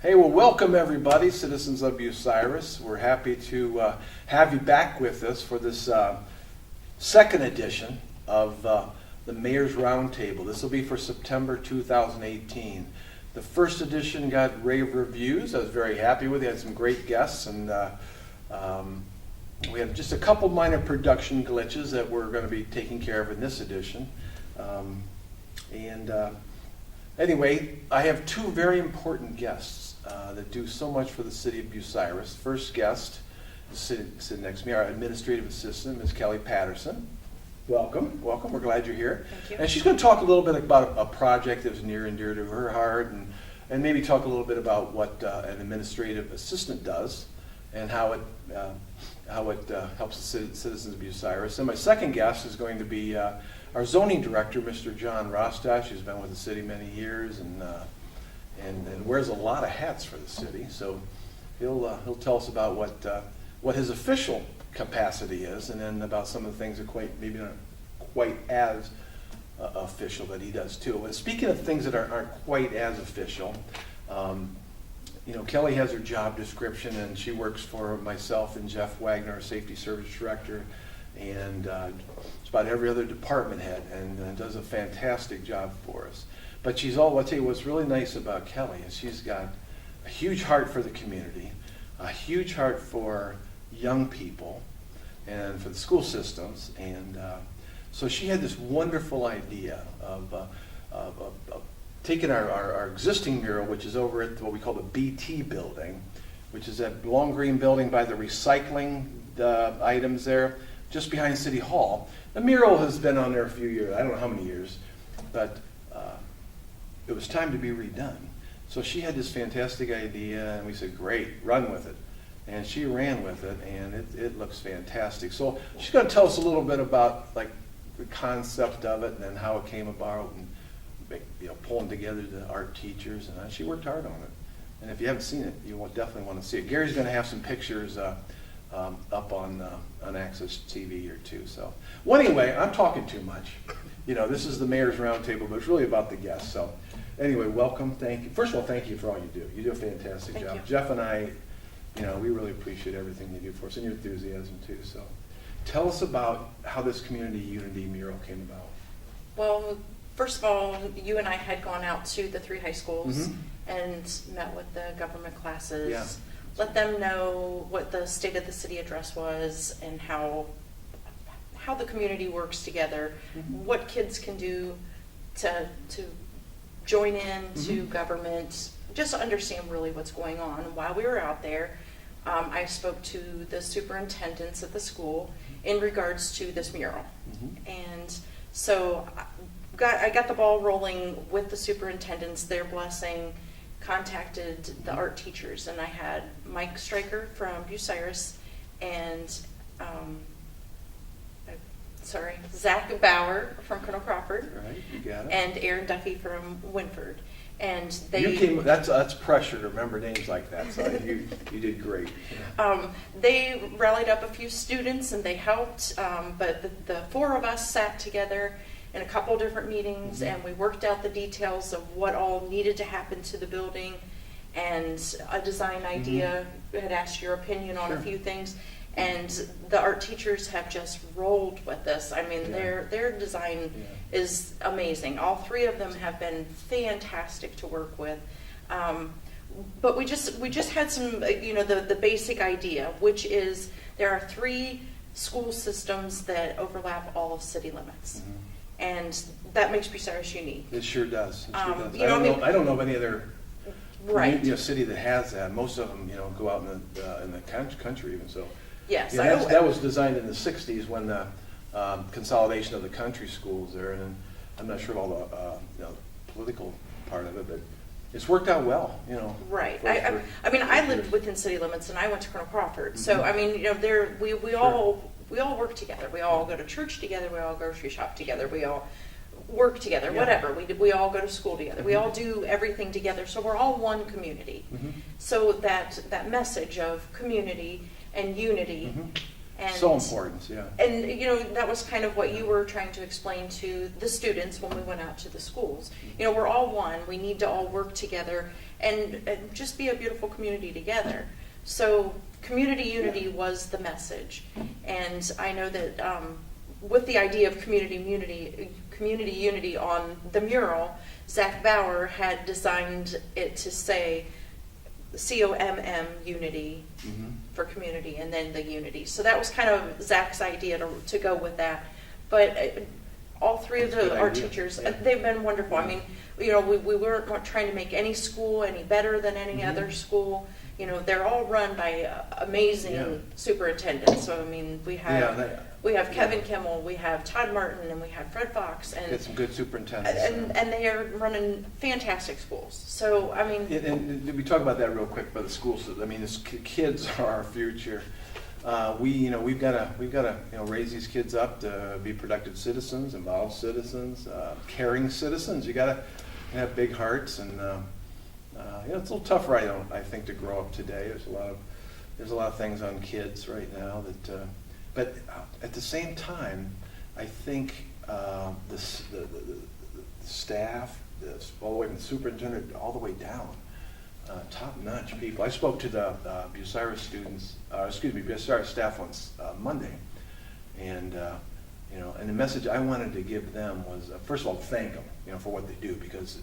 Hey, well, welcome everybody, citizens of Bucyrus. We're happy to have you back with us for this second edition of the Mayor's Roundtable. This will be for September 2018. The first edition got rave reviews. I was very happy with it. We had some great guests, and we have just a couple minor production glitches that we're going to be taking care of in this edition. Anyway, I have two very important guests that do so much for the city of Bucyrus. First guest is sitting next to me, our Administrative Assistant, Ms. Kelli Patterson. Welcome, welcome. We're glad you're here. Thank you. And she's going to talk a little bit about a project that's near and dear to her heart, and maybe talk a little bit about what an Administrative Assistant does and how it helps the citizens of Bucyrus. And my second guest is going to be our zoning director, Mr. John Rostash, who's been with the city many years and wears a lot of hats for the city. So he'll tell us about what his official capacity is, and then about some of the things that maybe not quite as official that he does too. And speaking of things that aren't quite as official, Kelli has her job description, and she works for myself and Jeff Wagner, our safety service director, and just about every other department head, and does a fantastic job for us. But I'll tell you what's really nice about Kelli is she's got a huge heart for the community, a huge heart for young people, and for the school systems, and so she had this wonderful idea of taking our existing mural, which is over at what we call the BT building, which is that long green building by the recycling items there, just behind City Hall. The mural has been on there a few years, I don't know how many years, but it was time to be redone. So she had this fantastic idea, and we said, great, run with it. And she ran with it, and it looks fantastic. So she's going to tell us a little bit about the concept of it, and then how it came about, and pulling together the art teachers, and she worked hard on it. And if you haven't seen it, you will definitely want to see it. Gary's going to have some pictures up on Access TV here too. So, well, anyway, I'm talking too much. This is the Mayor's Roundtable, but it's really about the guests. So, anyway, welcome. Thank you. First of all, thank you for all you do. You do a fantastic job. You. Jeff and I, we really appreciate everything you do for us, and your enthusiasm too. So, tell us about how this Community Unity mural came about. Well, first of all, you and I had gone out to the 3 high schools and met with the government classes. Yeah. Let them know what the State of the City address was and how the community works together, what kids can do to join in to government, just understand really what's going on. While we were out there, I spoke to the superintendents at the school in regards to this mural. And so I got the ball rolling with the superintendents, their blessing, contacted the art teachers, and I had Mike Stryker from Bucyrus and Zach Bauer from Colonel Crawford, Right, you got it. and Aaron Duffy from Winford. And that's pressure to remember names like that, so you did great. they rallied up a few students and they helped, but the 4 of us sat together in a couple different meetings, and we worked out the details of what all needed to happen to the building, and a design idea. We had asked your opinion on a few things, and the art teachers have just rolled with this. I mean, their design is amazing. All 3 of them have been fantastic to work with. But we just had some, the basic idea, which is there are 3 school systems that overlap all of city limits. And that makes Bucyrus unique. It sure does. It sure does. I I don't know of any other right. city that has that. Most of them, go out in the country even. So Yes, that was designed in the '60s when the consolidation of the country schools there, and I'm not sure of all the political part of it, but it's worked out well. Right. I mean, I lived within city limits, and I went to Colonel Crawford. So I mean, we all work together. We all go to church together. We all grocery shop together. We all work together. Whatever. We all go to school together. We all do everything together. So we're all one community. So that message of community and unity. And, so important, yeah. And that was kind of what you were trying to explain to the students when we went out to the schools. We're all one. We need to all work together and just be a beautiful community together. So community unity was the message. And I know that with the idea of community unity on the mural, Zach Bauer had designed it to say COMM unity for community, and then the unity. So that was kind of Zach's idea to go with that. But all three of our teachers, they've been wonderful. I mean, we weren't trying to make any school any better than any other school. They're all run by amazing superintendents. So I mean, we have Kevin Kimmel, we have Todd Martin, and we have Fred Fox, and some good superintendents, and they are running fantastic schools. So I mean, and we talk about that real quick about the schools. I mean, kids are our future. We've got to raise these kids up to be productive citizens, involved citizens, caring citizens. You got to have big hearts, and it's a little tougher, I think, to grow up today. There's a lot of things on kids right now that, but at the same time, I think the staff, all the way from the superintendent all the way down, top-notch people. I spoke to the Bucyrus staff on Monday, and and the message I wanted to give them was, first of all, thank them, for what they do, because,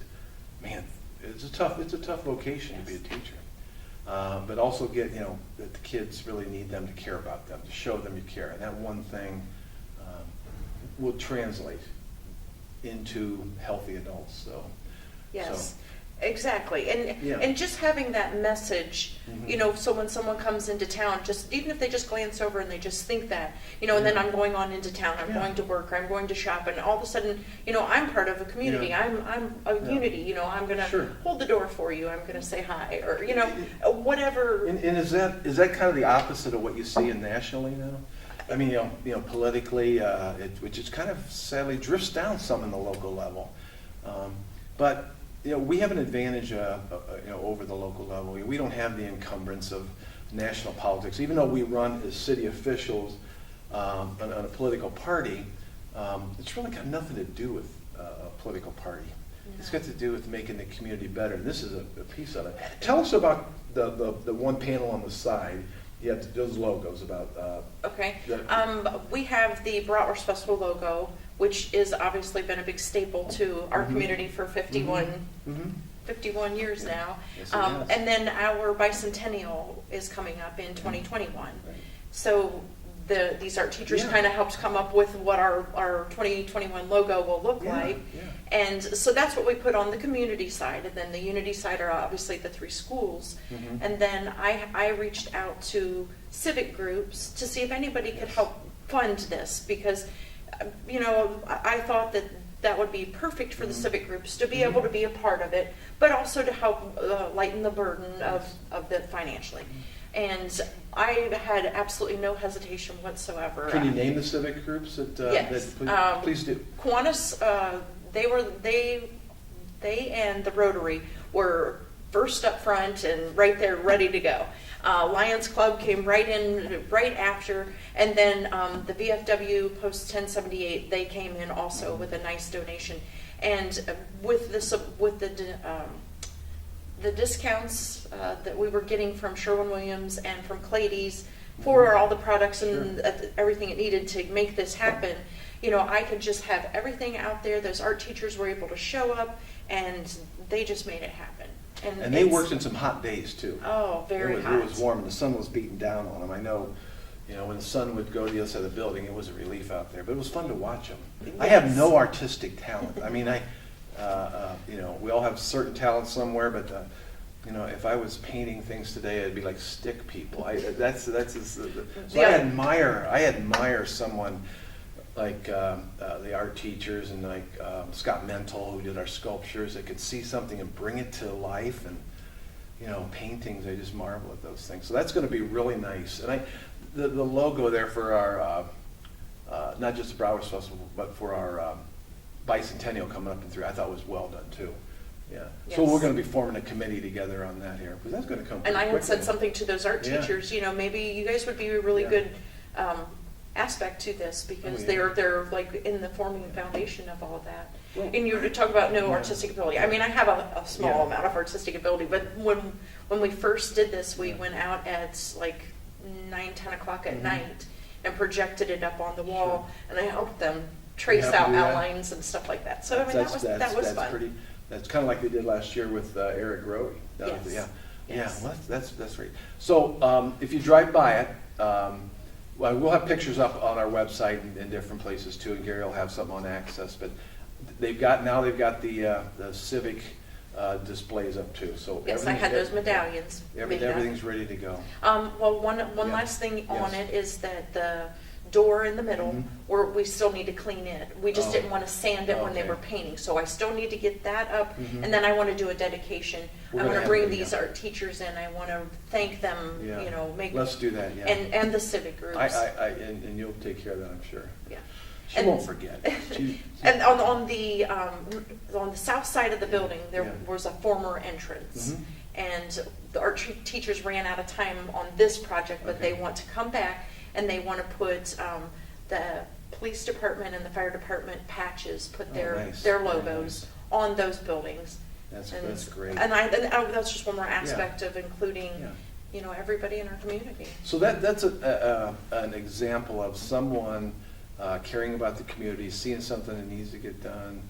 man, it's a tough vocation to be a teacher. But also get, that the kids really need them to care about them, to show them you care, and that one thing will translate into healthy adults. So yes. Exactly, and just having that message, so when someone comes into town, just even if they just glance over and they just think that, and then I'm going on into town, I'm going to work, I'm going to shop, and all of a sudden, I'm part of a community, I'm a unity, I'm going to hold the door for you, I'm going to say hi, or whatever. And is that kind of the opposite of what you see nationally now? I mean, politically, which is kind of sadly drifts down some in the local level, but. We have an advantage, over the local level. We don't have the encumbrance of national politics, even though we run as city officials on a political party. It's really got nothing to do with a political party. No. It's got to do with making the community better. And this is a piece of it. Tell us about the one panel on the side. You have those logos about. Okay. We have the Bratwurst Festival logo, which is obviously been a big staple to our community for 51 years now. Yes, and then our bicentennial is coming up in 2021. Right. So these art teachers kind of helped come up with what our 2021 logo will look like. Yeah. And so that's what we put on the community side. And then the unity side are obviously the three schools. And then I reached out to civic groups to see if anybody could help fund this, because I thought that would be perfect for the civic groups to be able to be a part of it, but also to help lighten the burden of the financially. And I had absolutely no hesitation whatsoever. Can you name the civic groups yes. that please do? Kiwanis, they and the Rotary were first up front and right there ready to go. Lions Club came right after, and then the VFW Post 1078, they came in also with a nice donation. And with the discounts that we were getting from Sherwin-Williams and from Clady's for all the products and everything it needed to make this happen, I could just have everything out there. Those art teachers were able to show up, and they just made it happen. And they worked in some hot days too. Oh, very hot. It was warm, and the sun was beating down on them. I know, when the sun would go to the other side of the building, it was a relief out there. But it was fun to watch them. Yes. I have no artistic talent. I mean, we all have certain talents somewhere, but if I was painting things today, I'd be like stick people. I admire someone like the art teachers and like Scott Mental, who did our sculptures, that could see something and bring it to life. And paintings, I just marvel at those things. So that's going to be really nice. And the logo there for our not just the Bratwurst Festival, but for our bicentennial coming up in 3, I thought was well done too. Yeah. Yes. So we're going to be forming a committee together on that here, because that's going to come. And I had said something to those art teachers. Maybe you guys would be a really good aspect to this because Oh, yeah. they're like in the forming foundation of all of that. Well, And you talk about no yeah. artistic ability. I mean, I have a small Yeah. amount of artistic ability, but when we first did this, we went out at like 9, 10 o'clock at Mhm. night and projected it up on the wall, Sure. and I helped them trace You have to out do that? outlines and stuff like that. So I mean, that was fun. Pretty, that's kind of like they did last year with Eric Grohe. Yes. Yeah. Yeah, Yes. well, that's great. So if you drive by it, well, we'll have pictures up on our website and in different places too, and Gary will have something on Access. But they've got the civic displays up too. So Yes, I had those medallions made up. Everything's ready to go. Well, one Yeah. last thing on Yes. it is that the door in the middle, Mhm. we still need to clean it. We just Oh. didn't want to sand it when they Okay. were painting, so I still need to get that up. Mhm. And then I want to do a dedication. We're I gonna want to have bring it, these yeah. art teachers in. I want to thank them. Yeah. You know, make Let's do that. Yeah. and the civic groups. And you'll take care of that, I'm sure. Yeah. She And- won't forget. And on the south side of the building, there Yeah. was a former entrance. Mhm. And the art teachers ran out of time on this project, but they Okay. want to come back and they want to put the police department and the fire department patches, put Oh, their nice. their Very logos nice. on those buildings. That's And- great. And that's just one more aspect of including, Yeah. you know, everybody in our community. So that's an example of someone caring about the community, seeing something that needs to get done,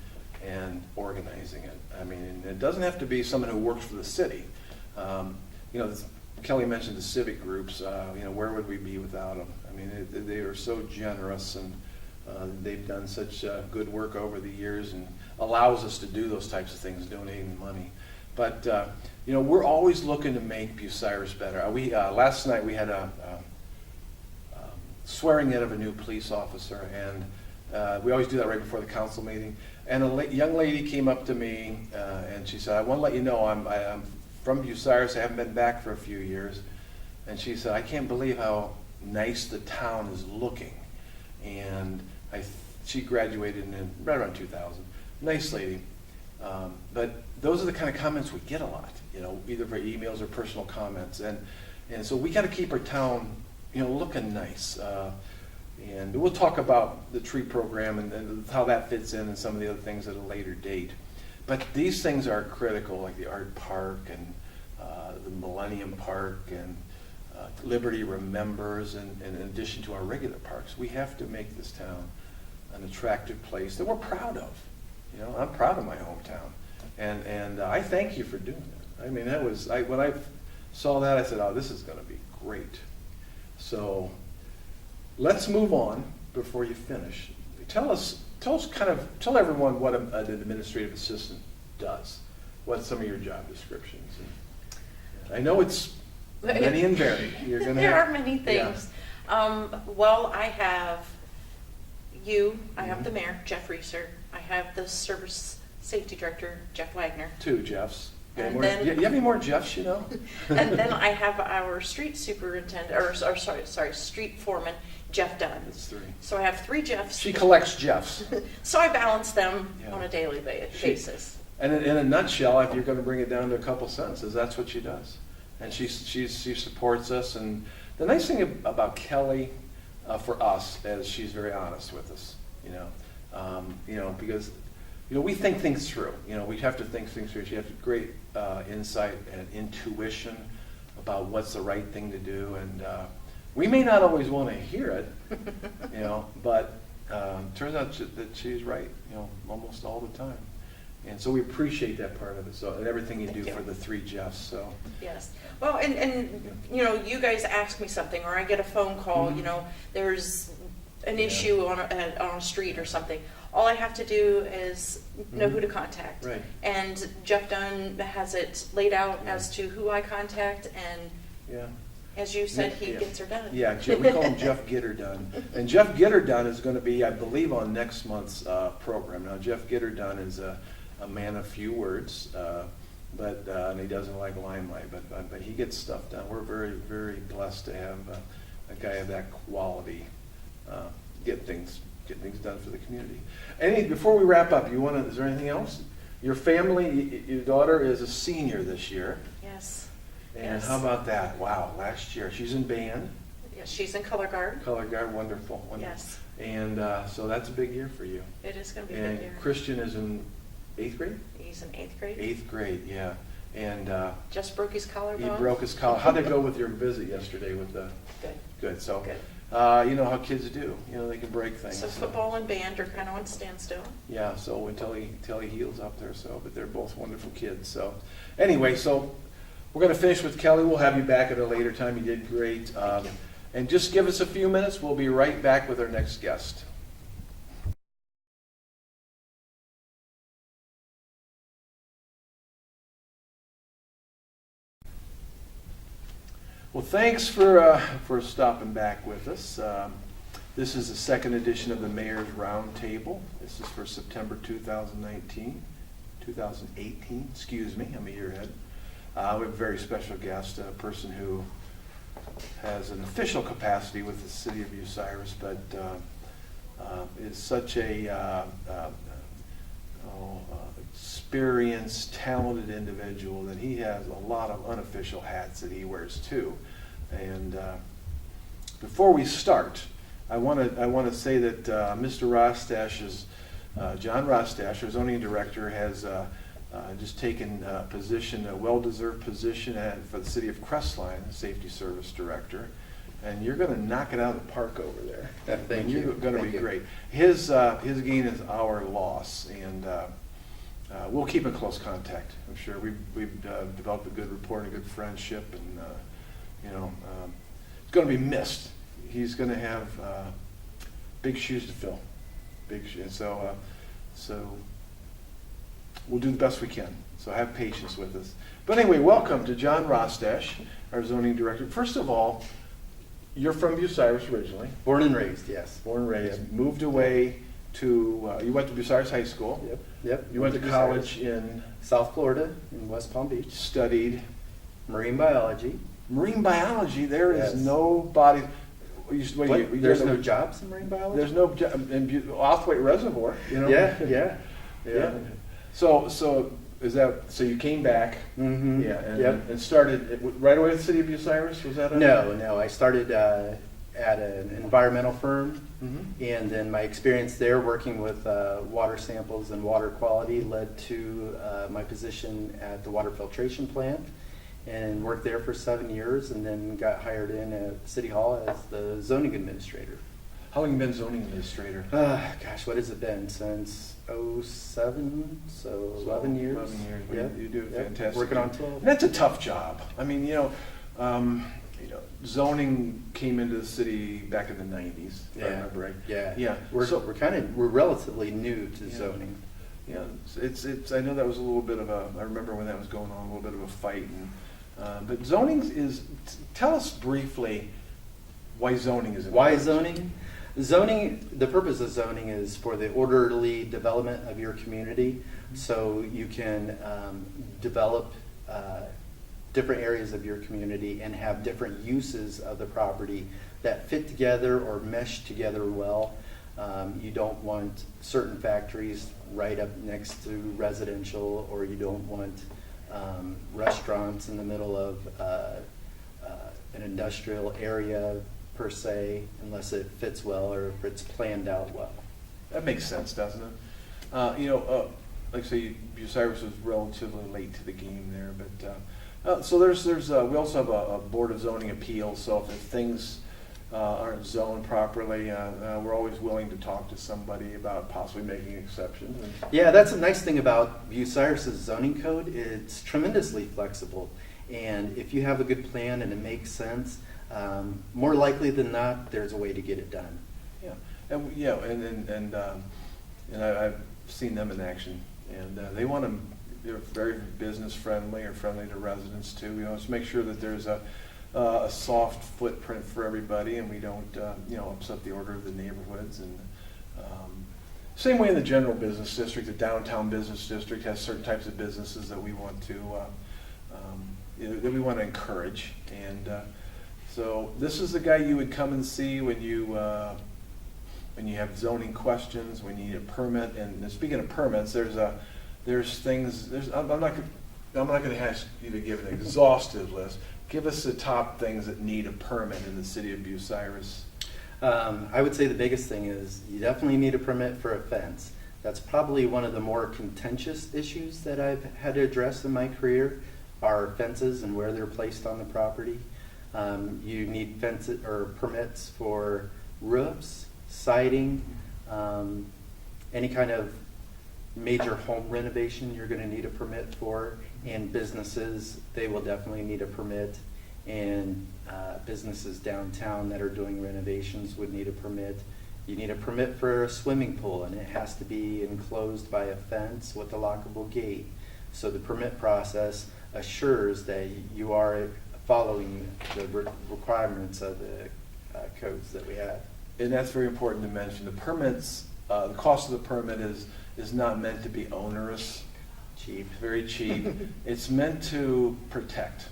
and organizing it. I mean, and it doesn't have to be someone who works for the city. You know, Kelly mentioned the civic groups. You know, where would we be without them? I mean, they are so generous, and they've done such good work over the years, and allows us to do those types of things, donating money. But you know, we're always looking to make Bucyrus better. Last night we had a swearing in of a new police officer, and we always do that right before the council meeting. And a young lady came up to me, and she said, "I want to let you know I'm from Bucyrus. I haven't been back for a few years." And she said, "I can't believe how nice the town is looking." And she graduated in right around 2000. Nice lady. But those are the kind of comments we get a lot, you know, either for emails or personal comments. And so we got to keep our town, you know, looking nice. And we'll talk about the tree program and how that fits in and some of the other things at a later date. But these things are critical, like the art park and the Millennium Park and Liberty Remembers, and in addition to our regular parks, we have to make this town an attractive place that we're proud of. You know, I'm proud of my hometown, and I thank you for doing it. I mean, that was when I saw that, I said, "Oh, this is going to be great." So let's move on before you finish. Tell everyone what an administrative assistant does. What's some of your job descriptions? And I know it's many and varied. There are many things. Well, I have I have the mayor, Jeff Reeser. I have the service safety director, Jeff Wagner. Two Jeffs. And More, then- you have any more Jeffs, you know? And then I have our street superintendent, or sorry, street foreman, Jeff Dunn. That's three. So I have 3 Jeffs. She collects Jeffs. So I balance them Yeah. on a daily basis. And in a nutshell, if you're going to bring it down to a couple sentences, that's what she does. And she supports us. And the nice thing about Kelly for us is she's very honest with us. You know, because we think things through. You know, we have to think things through. She has great insight and intuition about what's the right thing to do, and we may not always want to hear it, you know, but turns out that she's right, you know, almost all the time. And so we appreciate that part of it. So and everything you Thank do you. for the 3 Jeffs. So Yes. Well, and you know, you guys ask me something, or I get a phone call. Mhm. You know, there's an Yeah. issue on a street or something. All I have to do is know Mhm. who to contact. Right. And Jeff Dunn has it laid out Yeah. as to who I contact, and yeah. as you said, he Yeah. gets her done. Yeah, we call him Jeff Gitterdun. And Jeff Gitterdun is going to be, I believe, on next month's program. Now, Jeff Gitterdun is a man of few words, but and he doesn't like limelight, but he gets stuff done. We're very, very blessed to have a guy of that quality get things done for the community. Before we wrap up, is there anything else? Your family, your daughter is a senior this year. Yes. And Yes. how about that? Wow, last year. She's in band. Yes, she's in color guard. Color guard, wonderful. Yes. And so that's a big year for you. It is going to be a And good year. Christian is in 8th grade? He's in 8th grade. 8th grade, yeah. And Just broke his he collarbone. broke his collar. How'd it go with your visit yesterday with the? Good. Good. So, Good. you know how kids do. You know, they can break things. So football and band are kind of on standstill. Yeah. So until he heals up there. So, but they're both wonderful kids. So, anyway, so we're going to finish with Kelly. We'll have you back at a later time. You did great. Thank you. And just give us a few minutes. We'll be right back with our next guest. Well, thanks for stopping back with us. This is the second edition of the Mayor's Roundtable. This is for September 2018, excuse me, I'm a year ahead. We have a very special guest, a person who has an official capacity with the city of Bucyrus, but is such a experienced, talented individual that he has a lot of unofficial hats that he wears too. And before we start, I want to say that Mr. Rostash's John Rostash, our zoning director, has just taken a position, a well-deserved position for the city of Crestline, Safety Service Director. And you're going to knock it out of the park over there. Thank you. You're going to be great. His gain is our loss, and we'll keep in close contact. I'm sure we've developed a good rapport and a good friendship, and it's going to be missed. He's going to have big shoes to fill, big shoes. So we'll do the best we can. So have patience with us. But anyway, welcome to John Rostash, our zoning director. First of all, you're from Bucyrus originally. Born and raised, yes. Born and raised. Yep. Moved away to, you went to Bucyrus High School. Yep. You went to college in, South Florida, in West Palm Beach. studied Marine biology. marine biology. There is Yes. nobody. There's no jobs in marine biology? There's no in Othwaite Reservoir. You know. Yeah. So is that so? You came back. Mm-hmm. Yeah. Yep. And started right away with the city of Bucyrus. Was that? No. I started at an environmental firm, Mm-hmm. and then my experience there working with water samples and water quality led to my position at the water filtration plant, and worked there for 7 years, and then got hired in at City Hall as the zoning administrator. How long have you been zoning administrator? Gosh, what has it been? Since 2007, so 11 years. 11 years. Yeah. You do a Yeah. fantastic. Working on job. 12. And that's a tough job. I mean, zoning came into the city back in the 90s. If I remember right. Yeah. Yeah. We're relatively new to Yeah. zoning. Yeah, it's. I know that was a little bit of a. I remember when that was going on, a little bit of a fight. But zoning is. Tell us briefly why zoning is. Why important. zoning? Zoning, the purpose of zoning is for the orderly development of your community, so you can develop different areas of your community and have different uses of the property that fit together or mesh together well. You don't want certain factories right up next to residential, or you don't want restaurants in the middle of an industrial area per se, unless it fits well or if it's planned out well. That makes sense, doesn't it? Like I say, Bucyrus was relatively late to the game there, but so there's we also have a board of zoning appeals. So if things aren't zoned properly, we're always willing to talk to somebody about possibly making exceptions. Yeah, that's a nice thing about Bucyrus's zoning code. It's tremendously flexible, and if you have a good plan and it makes sense, more likely than not, there's a way to get it done. Yeah, and I've seen them in action, and they want to. They're very business friendly or friendly to residents too. Let's make sure that there's a soft footprint for everybody, and we don't upset the order of the neighborhoods. And same way in the general business district, the downtown business district has certain types of businesses that we want to encourage. And so this is the guy you would come and see when you have zoning questions, when you need a permit. And speaking of permits, I'm not going to ask you to give an exhaustive list, Give us the top things that need a permit in the city of Bucyrus. I would say the biggest thing is you definitely need a permit for a fence. That's probably one of the more contentious issues that I've had to address in my career, are fences and where they're placed on the property. You need fences or permits for roofs, siding, any kind of major home renovation you're going to need a permit for, and businesses, they will definitely need a permit, and businesses downtown that are doing renovations would need a permit. You need a permit for a swimming pool, and it has to be enclosed by a fence with a lockable gate. So the permit process assures that you are following the requirements of the codes that we have. And that's very important to mention. The permits, the cost of the permit is not meant to be onerous. Cheap. Very cheap. It's meant to protect.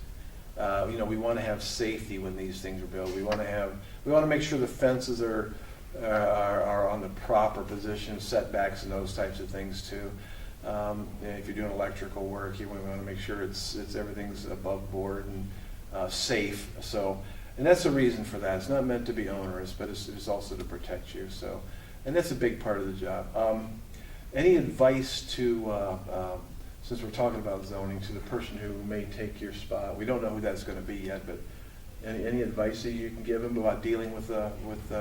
We want to have safety when these things are built. We want to make sure the fences are on the proper position, setbacks and those types of things too. If you're doing electrical work, you want to make sure it's everything's above board and safe. So, and that's the reason for that. It's not meant to be onerous, but it's also to protect you. So, and that's a big part of the job. Any advice to, since we're talking about zoning, to the person who may take your spot? We don't know who that's going to be yet, but any advice that you can give them about dealing with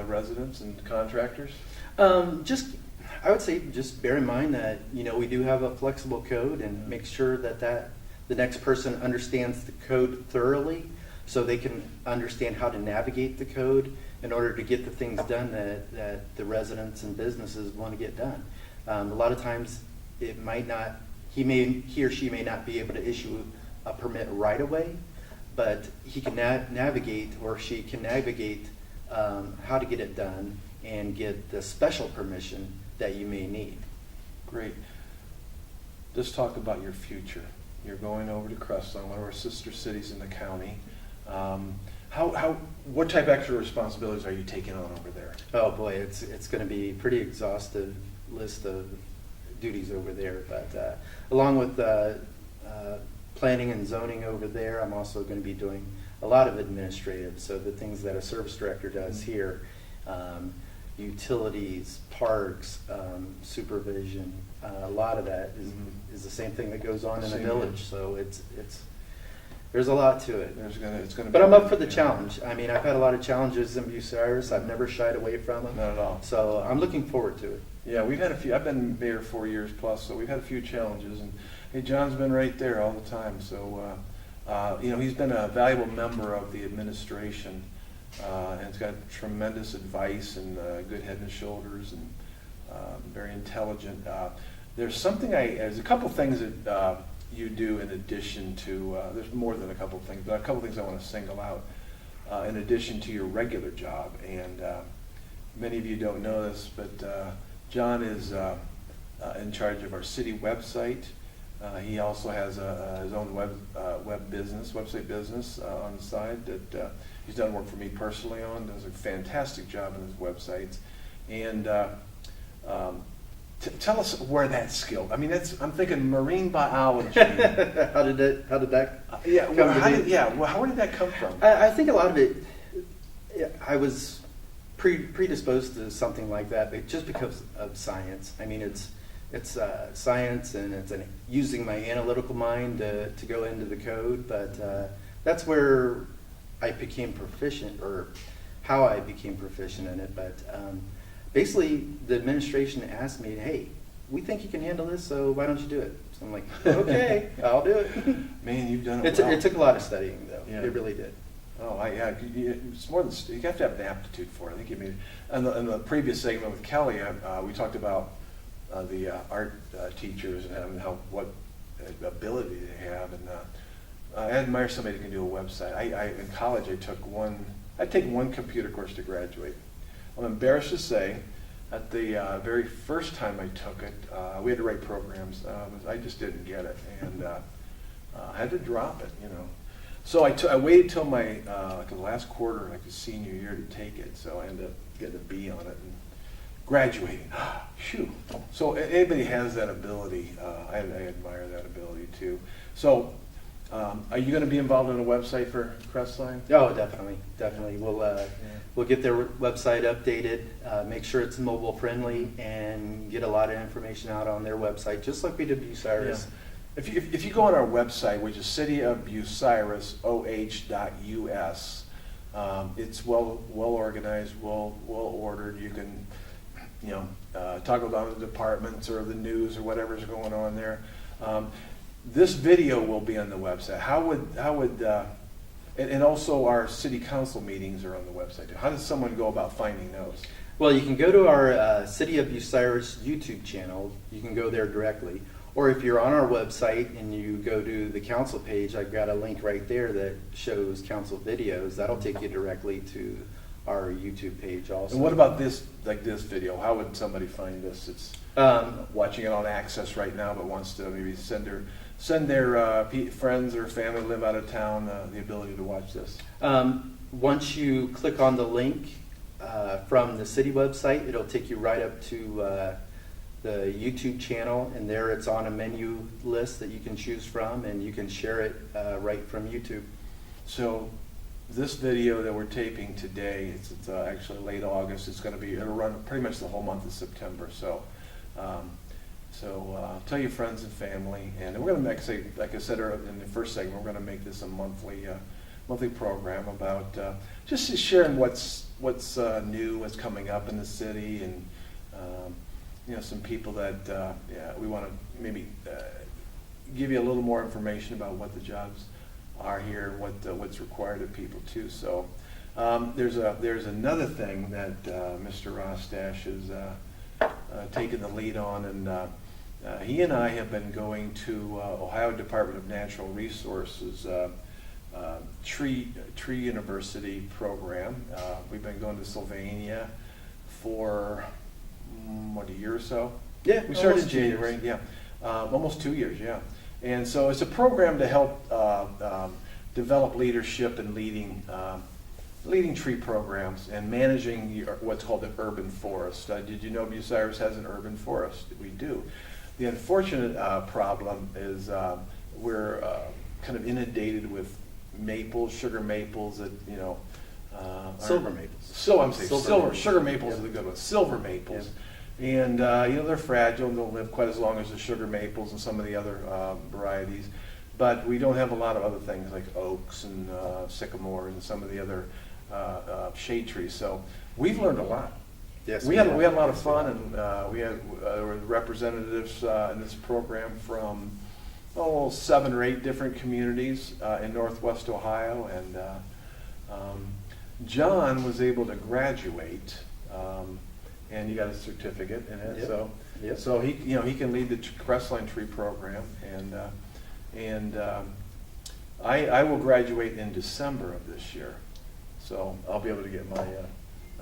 residents and contractors? I would say just bear in mind that we do have a flexible code, and make sure that the next person understands the code thoroughly, so they can understand how to navigate the code in order to get the things done that the residents and businesses want to get done. A lot of times it might not, he or she may not be able to issue a permit right away, but he can navigate, or she can navigate how to get it done and get the special permission that you may need. Great. Let's talk about your future. You're going over to Crestline, one of our sister cities in the county. What type of extra responsibilities are you taking on over there? Oh boy, it's going to be a pretty exhaustive list of duties over there. But along with planning and zoning over there, I'm also going to be doing a lot of administrative. So the things that a service director does here, utilities, parks, supervision, a lot of that is the same thing that goes on in the village. So it's there's a lot to it. But I'm up for the challenge. I mean, I've had a lot of challenges in Bucyrus. I've never shied away from them. Not at all. So I'm looking forward to it. Yeah, we've had a few. I've been mayor 4 years plus, so we've had a few challenges. And hey, John's been right there all the time. So he's been a valuable member of the administration, and he's got tremendous advice and good head and shoulders, and very intelligent. There's a couple things that you do in addition to, there's more than a couple things, but a couple things I want to single out in addition to your regular job. And many of you don't know this, but John is in charge of our city website. He also has his own website business on the side that he's done work for me personally on. Does a fantastic job on his websites. And tell us where that skill. I mean, I'm thinking marine biology. How did that? Where did that come from? I think a lot of it, I was predisposed to something like that, but just because of science. I mean, it's science, and it's using my analytical mind to go into the code. But that's where I became proficient, or how I became proficient in it. But basically, the administration asked me, "Hey, we think you can handle this, so why don't you do it?" So I'm like, "Okay, I'll do it." Man, you've done it well. It took a lot of studying, though. Yeah. It really did. Oh, it's more than, you have to have an aptitude for it. I think you mean, in the previous segment with Kelly, we talked about the art teachers and what ability they have, and I admire somebody who can do a website. In college, I take one computer course to graduate. I'm embarrassed to say, at the very first time I took it, we had to write programs. I just didn't get it, and I had to drop it, So I waited till my the last quarter, like the senior year, to take it. So I ended up getting a B on it and graduating. Phew. So anybody has that ability, I admire that ability too. So Are you going to be involved in a website for Crestline? Oh, definitely, definitely. We'll get their website updated, make sure it's mobile friendly, and get a lot of information out on their website, just like we did Bucyrus. Yeah. If you go on our website, which is cityofbucyrus.oh.us, it's well organized, well ordered. You can, talk about the departments or the news or whatever's going on there. This video will be on the website. And also our city council meetings are on the website. How does someone go about finding those? Well, you can go to our City of Bucyrus YouTube channel. You can go there directly. Or if you're on our website and you go to the council page, I've got a link right there that shows council videos. That'll take you directly to our YouTube page also. And what about this video? How would somebody find this? It's watching it on Access right now, but wants to maybe send their friends or family who live out of town the ability to watch this. Once you click on the link from the city website, it'll take you right up to the YouTube channel, and there it's on a menu list that you can choose from, and you can share it right from YouTube. So this video that we're taping today, it's actually late August. It'll run pretty much the whole month of September. So tell your friends and family, and we're going to make, like I said in the first segment, we're going to make this a monthly program about just sharing what's new, what's coming up in the city, and some people that we want to maybe give you a little more information about what the jobs are here, what's required of people too. So there's another thing that Mr. Rostash is taking the lead on, and he and I have been going to Ohio Department of Natural Resources Tree University program. We've been going to Sylvania for a year or so? Yeah, we started in 2 years. January. Yeah, almost 2 years. Yeah, and so it's a program to help develop leadership and leading tree programs and managing what's called an urban forest. Did you know Bucyrus has an urban forest? We do. The unfortunate problem is we're kind of inundated with maples, sugar maples that Silver maples. So I'm saying silver maples. sugar maples Yep. are the good ones. Silver maples, Yep. and they're fragile and don't live quite as long as the sugar maples and some of the other varieties. But we don't have a lot of other things like oaks and sycamores and some of the other shade trees. So we've learned a lot. Yes, we had a lot of fun, and we had representatives in this program from 7 or 8 different communities in Northwest Ohio, and John was able to graduate, and he got a certificate in it. Yep. So, Yep. so he can lead the Crestline Tree program, and I will graduate in December of this year. So I'll be able to get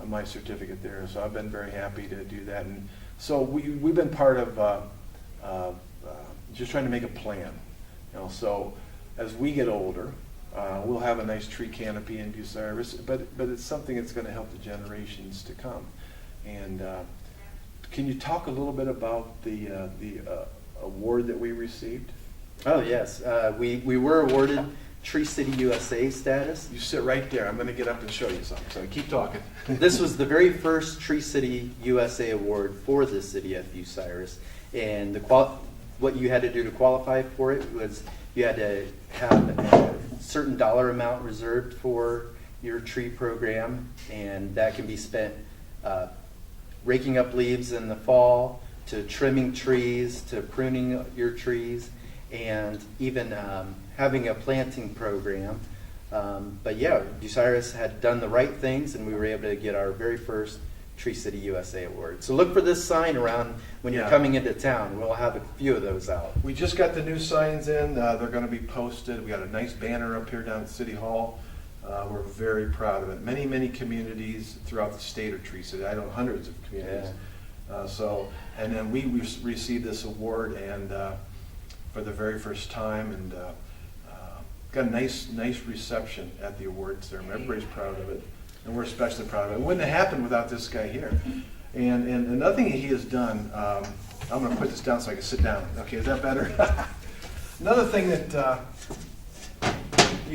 my certificate there. So I've been very happy to do that, and so we've been part of just trying to make a plan. So as we get older, we'll have a nice tree canopy in Bucyrus, but it's something that's going to help the generations to come. And can you talk a little bit about the award that we received? Oh yes, we were awarded Tree City USA status. You sit right there. I'm going to get up and show you something. So keep talking. This was the very first Tree City USA award for the city of Bucyrus, and what you had to do to qualify for it was you had to have a certain dollar amount reserved for your tree program, and that can be spent raking up leaves in the fall, to trimming trees, to pruning your trees, and even having a planting program. But yeah, Bucyrus had done the right things, and we were able to get our very first Tree City USA award. So look for this sign around when you're coming into town. We'll have a few of those out. We just got the new signs in. They're going to be posted. We got a nice banner up here down at City Hall. We're very proud of it. Many, many communities throughout the state are Tree City. I know hundreds of communities. And then we received this award, and for the very first time, and got a nice reception at the awards ceremony. Everybody's proud of it, and we're especially proud of it. It wouldn't have happened without this guy here. And another thing he has done, I'm going to put this down so I can sit down. Okay, is that better? Another thing that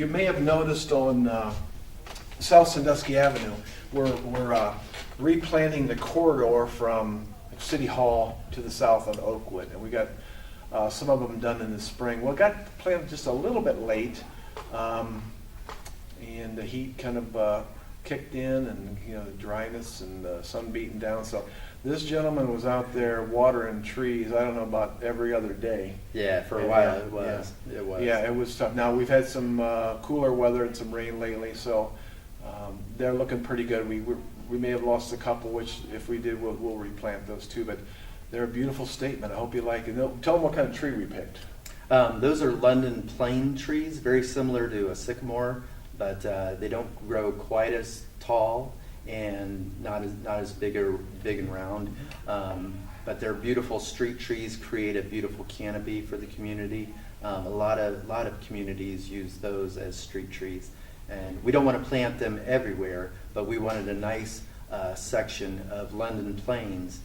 you may have noticed on South Sandusky Avenue, we're replanting the corridor from City Hall to the south on Oakwood, and we got some of them done in the spring. Well, it got planted just a little bit late, and the heat kind of kicked in, and the dryness and the sun beating down. So this gentleman was out there watering trees, I don't know, about every other day. Yeah, for a while it was. Yeah. It was. Yeah, it was tough. Now, we've had some cooler weather and some rain lately, so they're looking pretty good. We may have lost a couple, which if we did, we'll replant those too. But they're a beautiful statement. I hope you like it. Tell them what kind of tree we picked. Those are London plane trees, very similar to a sycamore, but they don't grow quite as tall and not as big and round. But they're beautiful street trees, create a beautiful canopy for the community. A lot of communities use those as street trees. And we don't want to plant them everywhere, but we wanted a nice section of London plains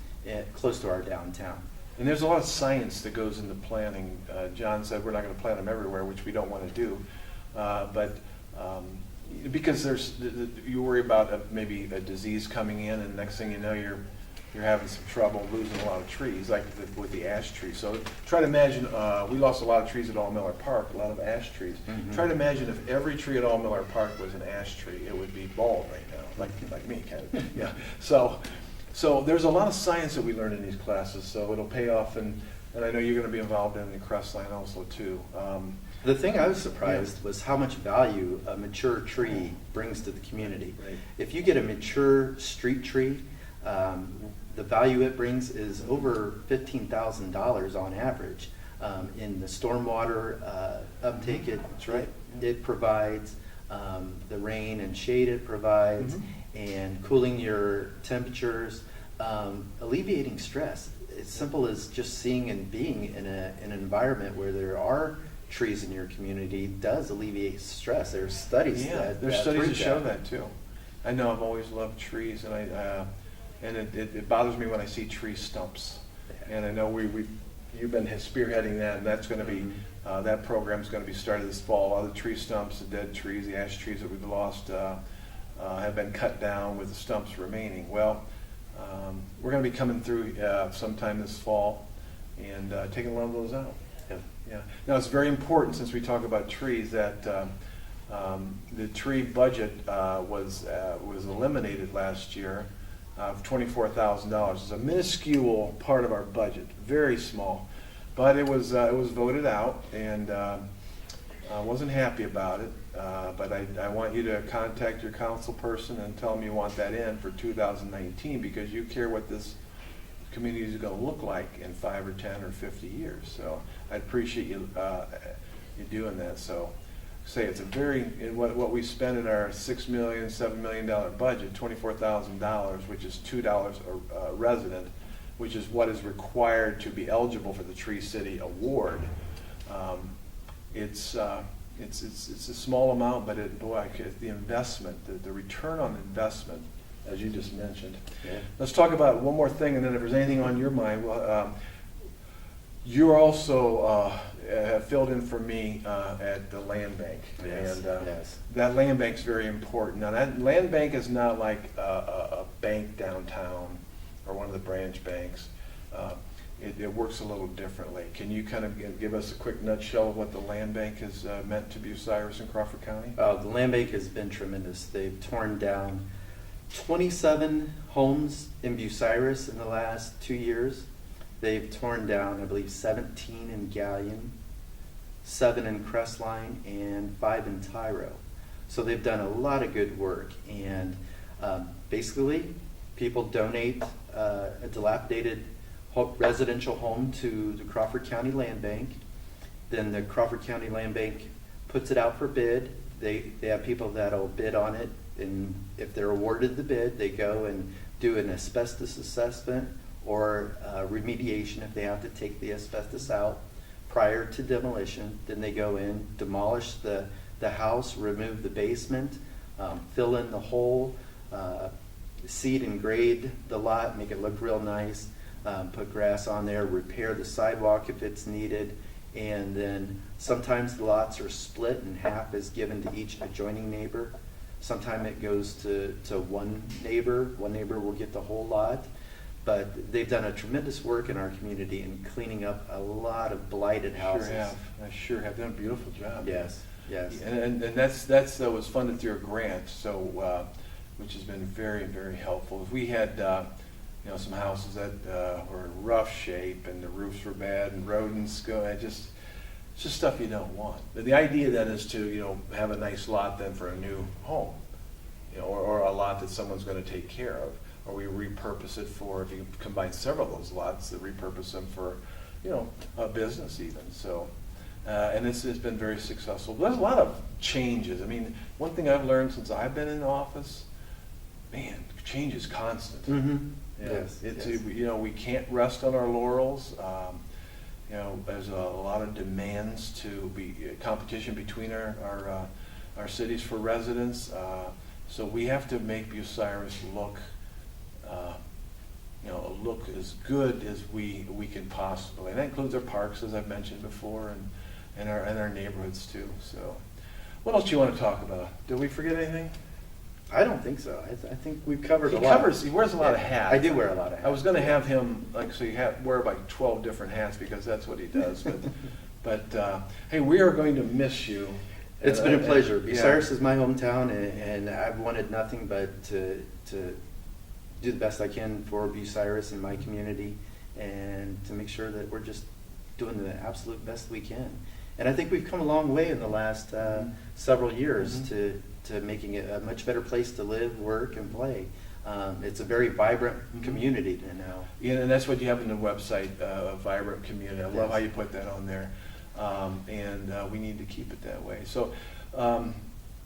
close to our downtown. And there's a lot of science that goes into planting. John said we're not going to plant them everywhere, which we don't want to do. But because you worry about maybe a disease coming in, and next thing you know, you're having some trouble losing a lot of trees, like with the ash tree. So try to imagine, we lost a lot of trees at All Miller Park, a lot of ash trees. Mm-hmm. Try to imagine if every tree at All Miller Park was an ash tree, it would be bald right now, like me, kind of. Yeah. So there's a lot of science that we learn in these classes, so it'll pay off, and I know you're going to be involved in the Crestline also too. The thing I was surprised was how much value a mature tree brings to the community. Right. If you get a mature street tree, the value it brings is over $15,000 on average. In the stormwater uptake, That's right. it provides, the rain and shade it provides, and cooling your temperatures, alleviating stress. It's simple as just seeing and being in an environment where there are trees in your community does alleviate stress. There's studies there's studies that show that too. I know I've always loved trees, and it bothers me when I see tree stumps. And I know you've been spearheading that, and that's going to be that program's going to be started this fall. All the tree stumps, the dead trees, the ash trees that we've lost have been cut down with the stumps remaining. Well, we're going to be coming through sometime this fall and taking one of those out. Yeah. Now, it's very important, since we talk about trees, that the tree budget was eliminated last year of $24,000. It's a minuscule part of our budget, very small, but it was voted out, and I wasn't happy about it. But I want you to contact your council person and tell them you want that in for 2019, because you care what this community is going to look like in 5 or 10 or 50 years. So I appreciate you doing that. So it's what we spend in our $6 million, $7 million budget, $24,000, which is $2 a resident, which is what is required to be eligible for the Tree City Award. It's a small amount, but the investment, the return on investment, as you just mentioned. Yeah. Let's talk about one more thing, and then if there's anything on your mind, you also have filled in for me at the land bank. Yes. And yes. that land bank's very important. Now, that land bank is not like a bank downtown or one of the branch banks. It works a little differently. Can you kind of give us a quick nutshell of what the land bank has meant to Bucyrus and Crawford County? The land bank has been tremendous. They've torn down 27 homes in Bucyrus in the last 2 years. They've torn down, I believe, 17 in Gallion, 7 in Crestline, and 5 in Tyro. So they've done a lot of good work. And basically, people donate a dilapidated residential home to the Crawford County Land Bank. Then the Crawford County Land Bank puts it out for bid. They have people that'll bid on it, and if they're awarded the bid, they go and do an asbestos assessment or remediation if they have to take the asbestos out prior to demolition. Then they go in, demolish the house, remove the basement, fill in the hole, seed and grade the lot, make it look real nice, put grass on there, repair the sidewalk if it's needed, And then sometimes the lots are split and half is given to each adjoining neighbor. Sometimes it goes to one neighbor. One neighbor will get the whole lot. But they've done a tremendous work in our community in cleaning up a lot of blighted houses. I sure have done a beautiful job. Yes, yes. And that's was funded through a grant, so which has been very, very helpful. If we had some houses that were in rough shape and the roofs were bad and rodents it's just stuff you don't want. The idea then is to have a nice lot then for a new home, or a lot that someone's going to take care of, or we repurpose it for, if you combine several of those lots, to repurpose them for a business even. So and it's been very successful. There's a lot of changes. I mean, one thing I've learned since I've been in office, man, change is constant. Mm-hmm. Yeah, Yes, it's yes. we can't rest on our laurels. There's a lot of demands to be competition between our cities for residents. So we have to make Bucyrus look as good as we can possibly. And that includes our parks, as I've mentioned before, and our neighborhoods too. So, what else do you want to talk about? Did we forget anything? I don't think so. I think we've covered a lot. He wears a lot of hats. I do wear a lot of hats. I was going to have him wear like 12 different hats because that's what he does. But hey, we are going to miss you. It's been a pleasure. Yeah. Bucyrus is my hometown, and I've wanted nothing but to do the best I can for Bucyrus and my community, and to make sure that we're just doing the absolute best we can. And I think we've come a long way in the last several years Mm-hmm. to making it a much better place to live, work, and play. It's a very vibrant community now. Yeah, and that's what you have in the website, a vibrant community. I love Yes. how you put that on there. And we need to keep it that way. So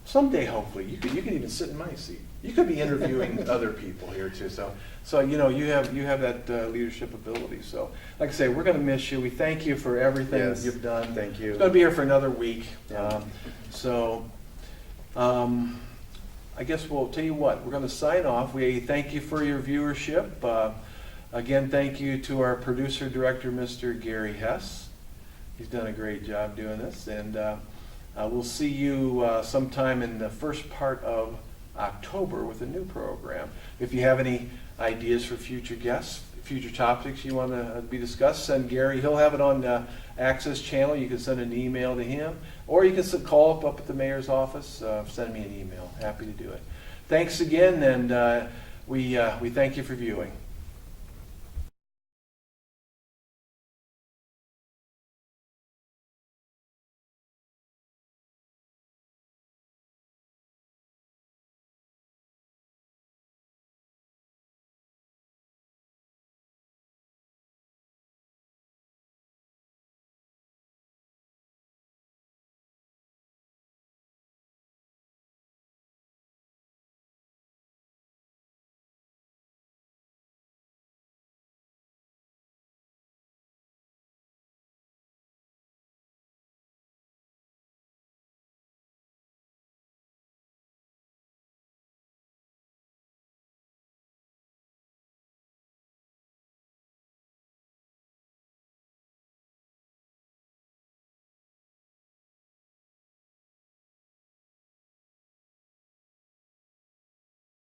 someday, hopefully, you could even sit in my seat. You could be interviewing other people here too. So you have that leadership ability. So, like I say, we're going to miss you. We thank you for everything Yes. you've done. Thank you. It's going to be here for another week. Yeah. I guess we'll tell you what, we're going to sign off. We thank you for your viewership. Again, thank you to our producer director, Mr. Gary Hess. He's done a great job doing this, and we'll see you sometime in the first part of October with a new program. If you have any ideas for future guests, future topics you want to be discussed, send Gary. He'll have it on the Access channel. You can send an email to him, or you can call up at the mayor's office. Send me an email. Happy to do it. Thanks again, and we thank you for viewing.